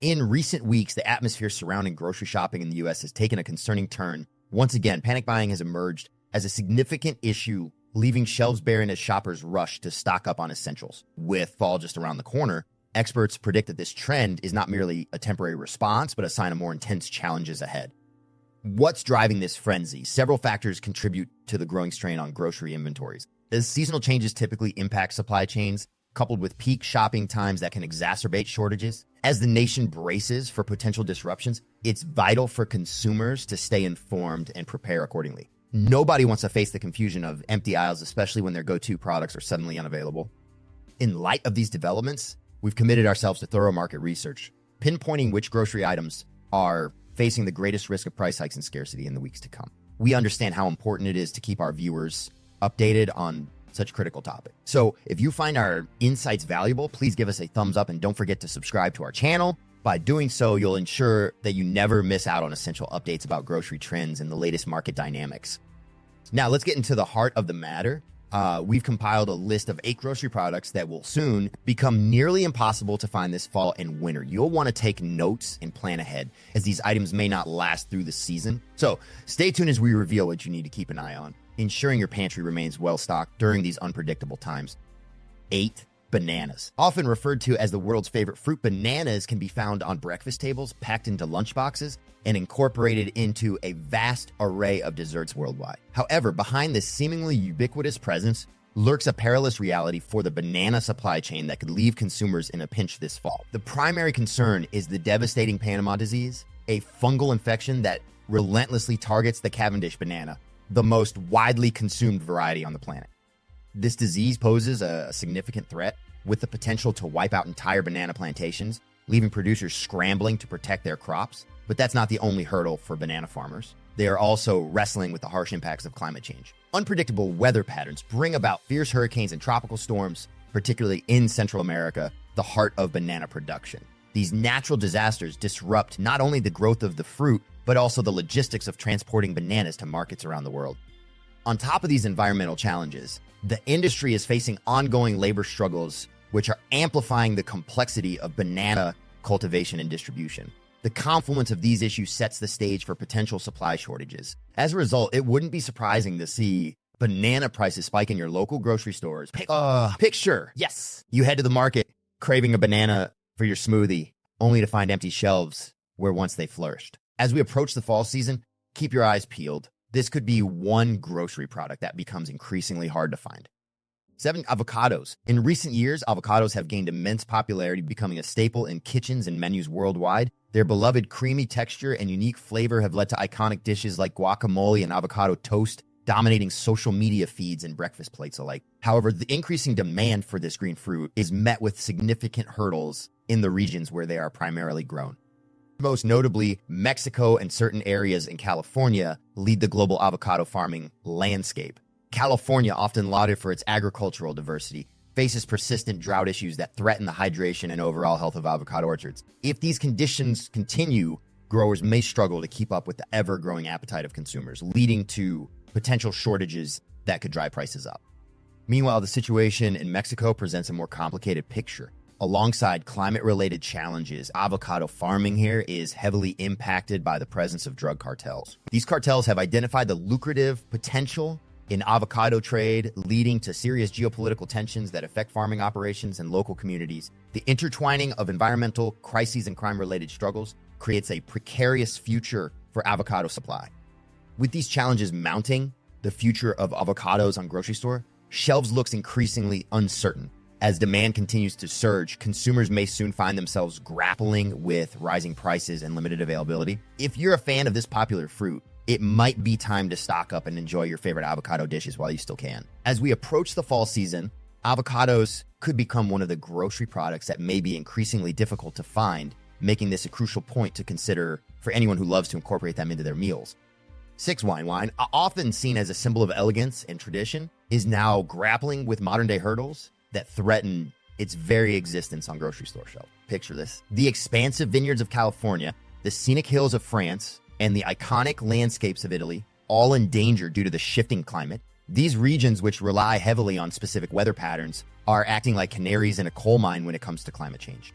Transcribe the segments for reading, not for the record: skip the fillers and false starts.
In recent weeks, the atmosphere surrounding grocery shopping in the US has taken a concerning turn. Once again, panic buying has emerged as a significant issue, leaving shelves barren as shoppers rush to stock up on essentials. With fall just around the corner, experts predict that this trend is not merely a temporary response, but a sign of more intense challenges ahead. What's driving this frenzy? Several factors contribute to the growing strain on grocery inventories. As seasonal changes typically impact supply chains, coupled with peak shopping times that can exacerbate shortages. As the nation braces for potential disruptions, it's vital for consumers to stay informed and prepare accordingly. Nobody wants to face the confusion of empty aisles, especially when their go-to products are suddenly unavailable. In light of these developments, we've committed ourselves to thorough market research, pinpointing which grocery items are facing the greatest risk of price hikes and scarcity in the weeks to come. We understand how important it is to keep our viewers updated on such a critical topic. So if you find our insights valuable, please give us a thumbs up and don't forget to subscribe to our channel. By doing so, you'll ensure that you never miss out on essential updates about grocery trends and the latest market dynamics. Now, let's get into the heart of the matter. We've compiled a list of 8 grocery products that will soon become nearly impossible to find this fall and winter. You'll want to take notes and plan ahead, as these items may not last through the season. So stay tuned as we reveal what you need to keep an eye on, ensuring your pantry remains well-stocked during these unpredictable times. 8. Bananas. Often referred to as the world's favorite fruit, bananas can be found on breakfast tables, packed into lunchboxes, and incorporated into a vast array of desserts worldwide. However, behind this seemingly ubiquitous presence lurks a perilous reality for the banana supply chain that could leave consumers in a pinch this fall. The primary concern is the devastating Panama disease, a fungal infection that relentlessly targets the Cavendish banana, the most widely consumed variety on the planet. This disease poses a significant threat, with the potential to wipe out entire banana plantations, leaving producers scrambling to protect their crops. But that's not the only hurdle for banana farmers. They are also wrestling with the harsh impacts of climate change. Unpredictable weather patterns bring about fierce hurricanes and tropical storms, particularly in Central America, the heart of banana production. These natural disasters disrupt not only the growth of the fruit, but also the logistics of transporting bananas to markets around the world. On top of these environmental challenges, the industry is facing ongoing labor struggles, which are amplifying the complexity of banana cultivation and distribution. The confluence of these issues sets the stage for potential supply shortages. As a result, it wouldn't be surprising to see banana prices spike in your local grocery stores. Picture, yes, you head to the market craving a banana for your smoothie, only to find empty shelves where once they flourished. As we approach the fall season, keep your eyes peeled. This could be one grocery product that becomes increasingly hard to find. 7. Avocados. In recent years, avocados have gained immense popularity, becoming a staple in kitchens and menus worldwide. Their beloved creamy texture and unique flavor have led to iconic dishes like guacamole and avocado toast, dominating social media feeds and breakfast plates alike. However, the increasing demand for this green fruit is met with significant hurdles in the regions where they are primarily grown. Most notably, Mexico and certain areas in California lead the global avocado farming landscape. California, often lauded for its agricultural diversity, faces persistent drought issues that threaten the hydration and overall health of avocado orchards. If these conditions continue, growers may struggle to keep up with the ever-growing appetite of consumers, leading to potential shortages that could drive prices up. Meanwhile, the situation in Mexico presents a more complicated picture. Alongside climate-related challenges, avocado farming here is heavily impacted by the presence of drug cartels. These cartels have identified the lucrative potential in avocado trade, leading to serious geopolitical tensions that affect farming operations and local communities. The intertwining of environmental crises and crime-related struggles creates a precarious future for avocado supply. With these challenges mounting the future of avocados on grocery store, shelves looks increasingly uncertain. As demand continues to surge, consumers may soon find themselves grappling with rising prices and limited availability. If you're a fan of this popular fruit, it might be time to stock up and enjoy your favorite avocado dishes while you still can. As we approach the fall season, avocados could become one of the grocery products that may be increasingly difficult to find, making this a crucial point to consider for anyone who loves to incorporate them into their meals. 6. Wine, often seen as a symbol of elegance and tradition, is now grappling with modern-day hurdles that threaten its very existence on grocery store shelves. Picture this. The expansive vineyards of California, the scenic hills of France, and the iconic landscapes of Italy, all in danger due to the shifting climate. These regions, which rely heavily on specific weather patterns, are acting like canaries in a coal mine when it comes to climate change.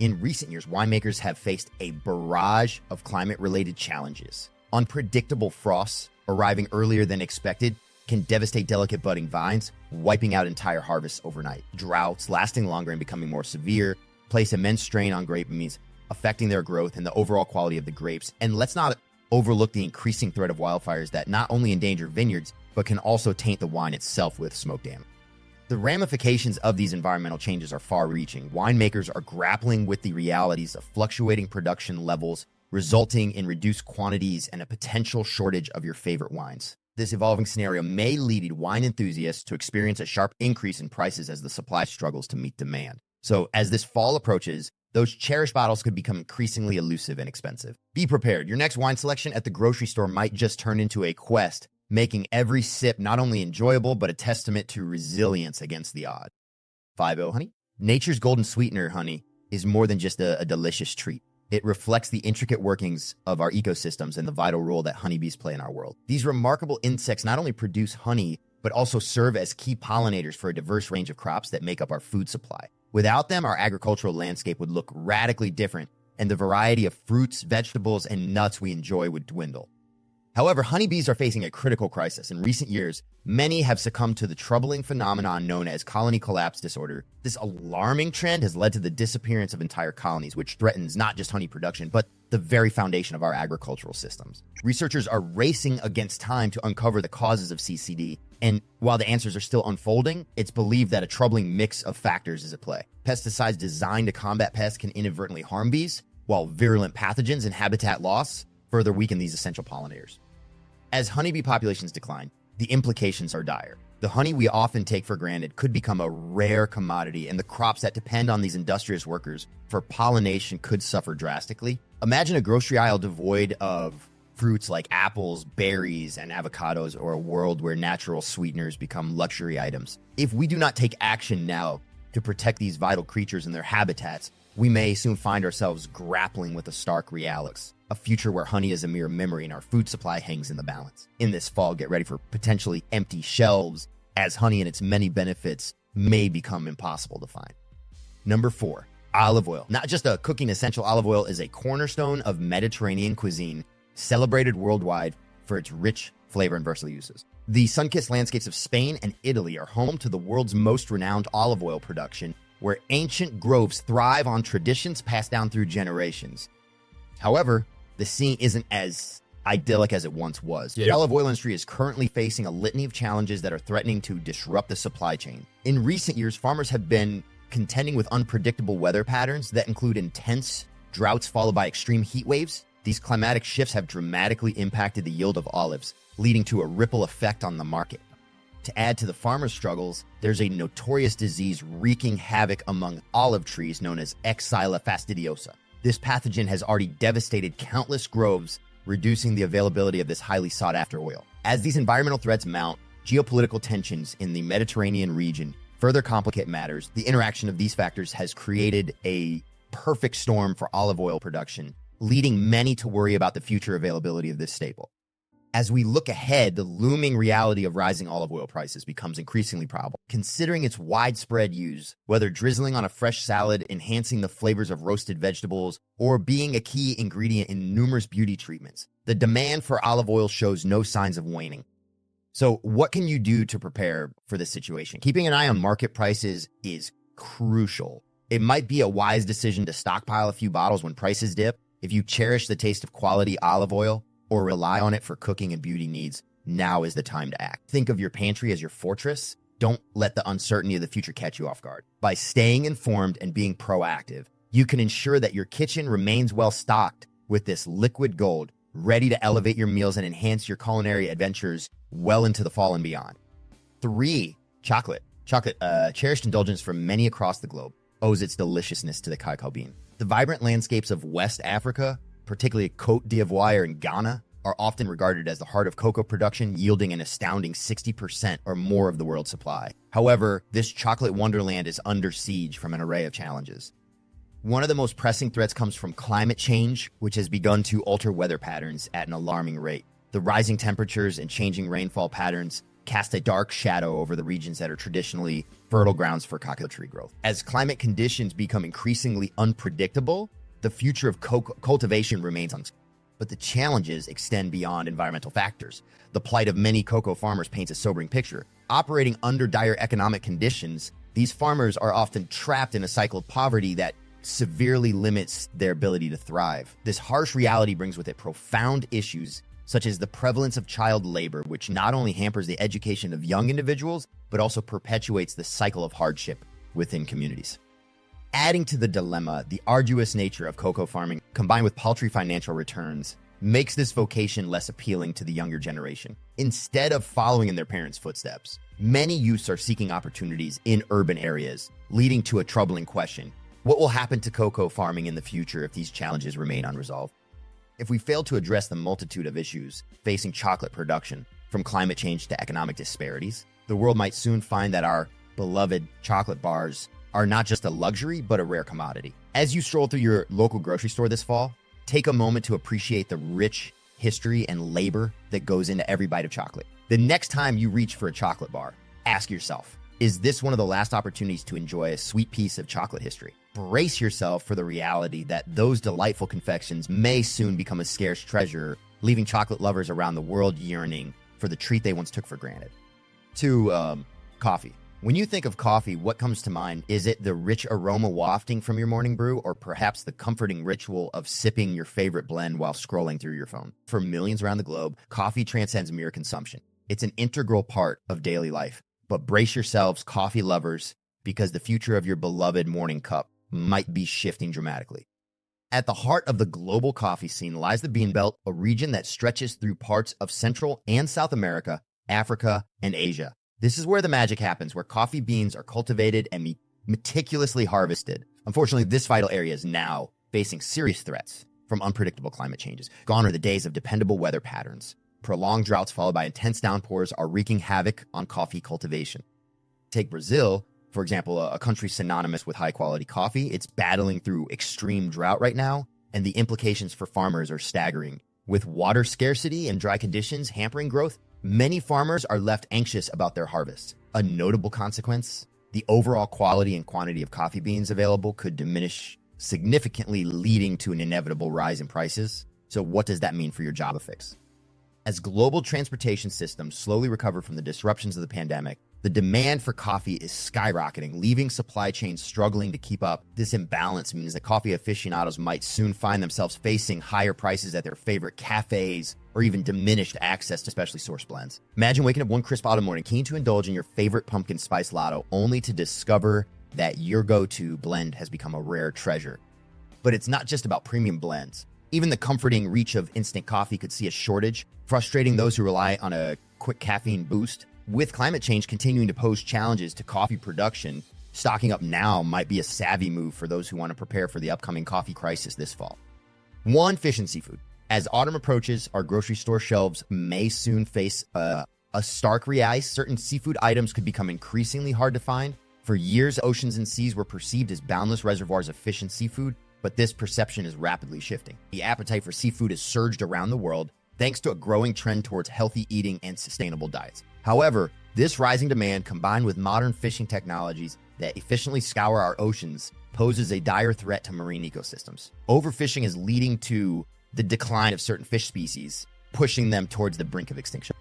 In recent years, winemakers have faced a barrage of climate-related challenges. Unpredictable frosts arriving earlier than expected can devastate delicate budding vines, wiping out entire harvests overnight. Droughts lasting longer and becoming more severe place immense strain on grape means affecting their growth and the overall quality of the grapes. And let's not overlook the increasing threat of wildfires that not only endanger vineyards, but can also taint the wine itself with smoke damage. The ramifications of these environmental changes are far-reaching. Winemakers are grappling with the realities of fluctuating production levels, resulting in reduced quantities and a potential shortage of your favorite wines. This evolving scenario may lead wine enthusiasts to experience a sharp increase in prices as the supply struggles to meet demand. So as this fall approaches, those cherished bottles could become increasingly elusive and expensive. Be prepared. Your next wine selection at the grocery store might just turn into a quest, making every sip not only enjoyable, but a testament to resilience against the odds. 5-0 honey. Nature's golden sweetener, honey, is more than just a delicious treat. It reflects the intricate workings of our ecosystems and the vital role that honeybees play in our world. These remarkable insects not only produce honey, but also serve as key pollinators for a diverse range of crops that make up our food supply. Without them, our agricultural landscape would look radically different, and the variety of fruits, vegetables, and nuts we enjoy would dwindle. However, honeybees are facing a critical crisis. In recent years, many have succumbed to the troubling phenomenon known as colony collapse disorder. This alarming trend has led to the disappearance of entire colonies, which threatens not just honey production, but the very foundation of our agricultural systems. Researchers are racing against time to uncover the causes of CCD, and while the answers are still unfolding, it's believed that a troubling mix of factors is at play. Pesticides designed to combat pests can inadvertently harm bees, while virulent pathogens and habitat loss further weaken these essential pollinators. As honeybee populations decline, the implications are dire. The honey we often take for granted could become a rare commodity, and the crops that depend on these industrious workers for pollination could suffer drastically. Imagine a grocery aisle devoid of fruits like apples, berries, and avocados, or a world where natural sweeteners become luxury items. If we do not take action now to protect these vital creatures and their habitats, we may soon find ourselves grappling with a stark reality. A future where honey is a mere memory and our food supply hangs in the balance. In this fall, get ready for potentially empty shelves, as honey and its many benefits may become impossible to find. Number 4, olive oil. Not just a cooking essential, olive oil is a cornerstone of Mediterranean cuisine, celebrated worldwide for its rich flavor and versatile uses. The sun-kissed landscapes of Spain and Italy are home to the world's most renowned olive oil production, where ancient groves thrive on traditions passed down through generations. However, the scene isn't as idyllic as it once was. The olive oil industry is currently facing a litany of challenges that are threatening to disrupt the supply chain. In recent years, farmers have been contending with unpredictable weather patterns that include intense droughts followed by extreme heat waves. These climatic shifts have dramatically impacted the yield of olives, leading to a ripple effect on the market. To add to the farmers' struggles, there's a notorious disease wreaking havoc among olive trees known as Xylella fastidiosa. This pathogen has already devastated countless groves, reducing the availability of this highly sought-after oil. As these environmental threats mount, geopolitical tensions in the Mediterranean region further complicate matters. The interaction of these factors has created a perfect storm for olive oil production, leading many to worry about the future availability of this staple. As we look ahead, the looming reality of rising olive oil prices becomes increasingly probable. Considering its widespread use, whether drizzling on a fresh salad, enhancing the flavors of roasted vegetables, or being a key ingredient in numerous beauty treatments, the demand for olive oil shows no signs of waning. So what can you do to prepare for this situation? Keeping an eye on market prices is crucial. It might be a wise decision to stockpile a few bottles when prices dip. If you cherish the taste of quality olive oil, or rely on it for cooking and beauty needs, now is the time to act. Think of your pantry as your fortress. Don't let the uncertainty of the future catch you off guard. By staying informed and being proactive, you can ensure that your kitchen remains well stocked with this liquid gold, ready to elevate your meals and enhance your culinary adventures well into the fall and beyond. 3, chocolate. Chocolate, cherished indulgence for many across the globe, owes its deliciousness to the cacao bean. The vibrant landscapes of West Africa, particularly Côte d'Ivoire and Ghana, are often regarded as the heart of cocoa production, yielding an astounding 60% or more of the world's supply. However, this chocolate wonderland is under siege from an array of challenges. One of the most pressing threats comes from climate change, which has begun to alter weather patterns at an alarming rate. The rising temperatures and changing rainfall patterns cast a dark shadow over the regions that are traditionally fertile grounds for cocoa tree growth. As climate conditions become increasingly unpredictable, the future of cocoa cultivation remains uncertain. But the challenges extend beyond environmental factors. The plight of many cocoa farmers paints a sobering picture. Operating under dire economic conditions, these farmers are often trapped in a cycle of poverty that severely limits their ability to thrive. This harsh reality brings with it profound issues such as the prevalence of child labor, which not only hampers the education of young individuals, but also perpetuates the cycle of hardship within communities. Adding to the dilemma, the arduous nature of cocoa farming, combined with paltry financial returns, makes this vocation less appealing to the younger generation. Instead of following in their parents' footsteps, many youths are seeking opportunities in urban areas, leading to a troubling question. What will happen to cocoa farming in the future if these challenges remain unresolved? If we fail to address the multitude of issues facing chocolate production, from climate change to economic disparities, the world might soon find that our beloved chocolate bars are not just a luxury, but a rare commodity. As you stroll through your local grocery store this fall, take a moment to appreciate the rich history and labor that goes into every bite of chocolate. The next time you reach for a chocolate bar, ask yourself, is this one of the last opportunities to enjoy a sweet piece of chocolate history? Brace yourself for the reality that those delightful confections may soon become a scarce treasure, leaving chocolate lovers around the world yearning for the treat they once took for granted. Coffee. When you think of coffee, what comes to mind? Is it the rich aroma wafting from your morning brew, or perhaps the comforting ritual of sipping your favorite blend while scrolling through your phone? For millions around the globe, coffee transcends mere consumption. It's an integral part of daily life. But brace yourselves, coffee lovers, because the future of your beloved morning cup might be shifting dramatically. At the heart of the global coffee scene lies the Bean Belt, a region that stretches through parts of Central and South America, Africa, and Asia. This is where the magic happens, where coffee beans are cultivated and meticulously harvested. Unfortunately, this vital area is now facing serious threats from unpredictable climate changes. Gone are the days of dependable weather patterns. Prolonged droughts followed by intense downpours are wreaking havoc on coffee cultivation. Take Brazil, for example, a country synonymous with high-quality coffee. It's battling through extreme drought right now, and the implications for farmers are staggering. With water scarcity and dry conditions hampering growth, many farmers are left anxious about their harvest. A notable consequence, the overall quality and quantity of coffee beans available could diminish significantly, leading to an inevitable rise in prices. So what does that mean for your job affix? As global transportation systems slowly recover from the disruptions of the pandemic, the demand for coffee is skyrocketing, leaving supply chains struggling to keep up. This imbalance means that coffee aficionados might soon find themselves facing higher prices at their favorite cafes or even diminished access to specially sourced blends. Imagine waking up one crisp autumn morning, keen to indulge in your favorite pumpkin spice latte, only to discover that your go-to blend has become a rare treasure. But it's not just about premium blends. Even the comforting reach of instant coffee could see a shortage, frustrating those who rely on a quick caffeine boost. With climate change continuing to pose challenges to coffee production, stocking up now might be a savvy move for those who want to prepare for the upcoming coffee crisis this fall. 1. Fish and seafood. As autumn approaches, our grocery store shelves may soon face a stark reality. Certain seafood items could become increasingly hard to find. For years, oceans and seas were perceived as boundless reservoirs of fish and seafood, but this perception is rapidly shifting. The appetite for seafood has surged around the world, thanks to a growing trend towards healthy eating and sustainable diets. However, this rising demand, combined with modern fishing technologies that efficiently scour our oceans, poses a dire threat to marine ecosystems. Overfishing is leading to the decline of certain fish species, pushing them towards the brink of extinction.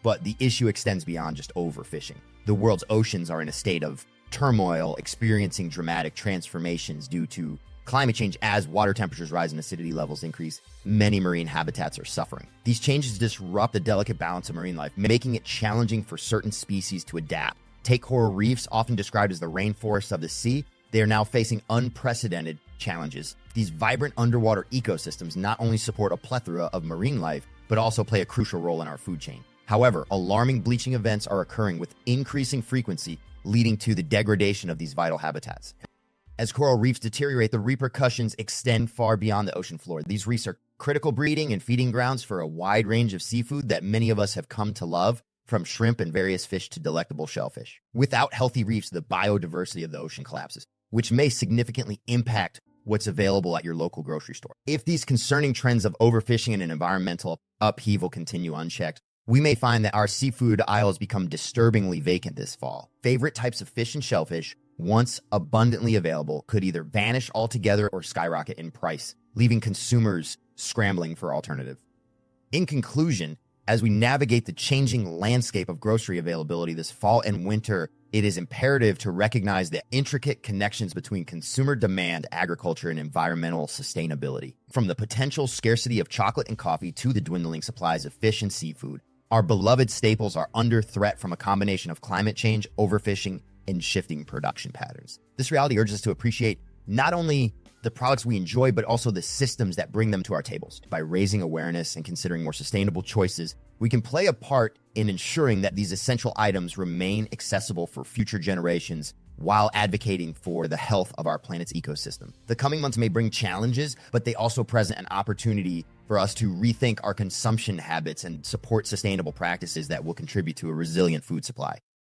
But the issue extends beyond just overfishing. The world's oceans are in a state of turmoil, experiencing dramatic transformations due to climate change. As water temperatures rise and acidity levels increase, many marine habitats are suffering. These changes disrupt the delicate balance of marine life, making it challenging for certain species to adapt. Take coral reefs, often described as the rainforests of the sea. They are now facing unprecedented challenges. These vibrant underwater ecosystems not only support a plethora of marine life, but also play a crucial role in our food chain. However, alarming bleaching events are occurring with increasing frequency, leading to the degradation of these vital habitats. As coral reefs deteriorate, the repercussions extend far beyond the ocean floor. These reefs are critical breeding and feeding grounds for a wide range of seafood that many of us have come to love, from shrimp and various fish to delectable shellfish. Without healthy reefs, the biodiversity of the ocean collapses, which may significantly impact what's available at your local grocery store. If these concerning trends of overfishing and environmental upheaval continue unchecked, we may find that our seafood aisles become disturbingly vacant this fall. Favorite types of fish and shellfish, once abundantly available, could either vanish altogether or skyrocket in price, leaving consumers scrambling for alternative. In conclusion, as we navigate the changing landscape of grocery availability this fall and winter, it is imperative to recognize the intricate connections between consumer demand, agriculture, and environmental sustainability. From the potential scarcity of chocolate and coffee to the dwindling supplies of fish and seafood, our beloved staples are under threat from a combination of climate change, overfishing, and shifting production patterns. This reality urges us to appreciate not only the products we enjoy, but also the systems that bring them to our tables. By raising awareness and considering more sustainable choices, we can play a part in ensuring that these essential items remain accessible for future generations while advocating for the health of our planet's ecosystem. The coming months may bring challenges, but they also present an opportunity for us to rethink our consumption habits and support sustainable practices that will contribute to a resilient food supply.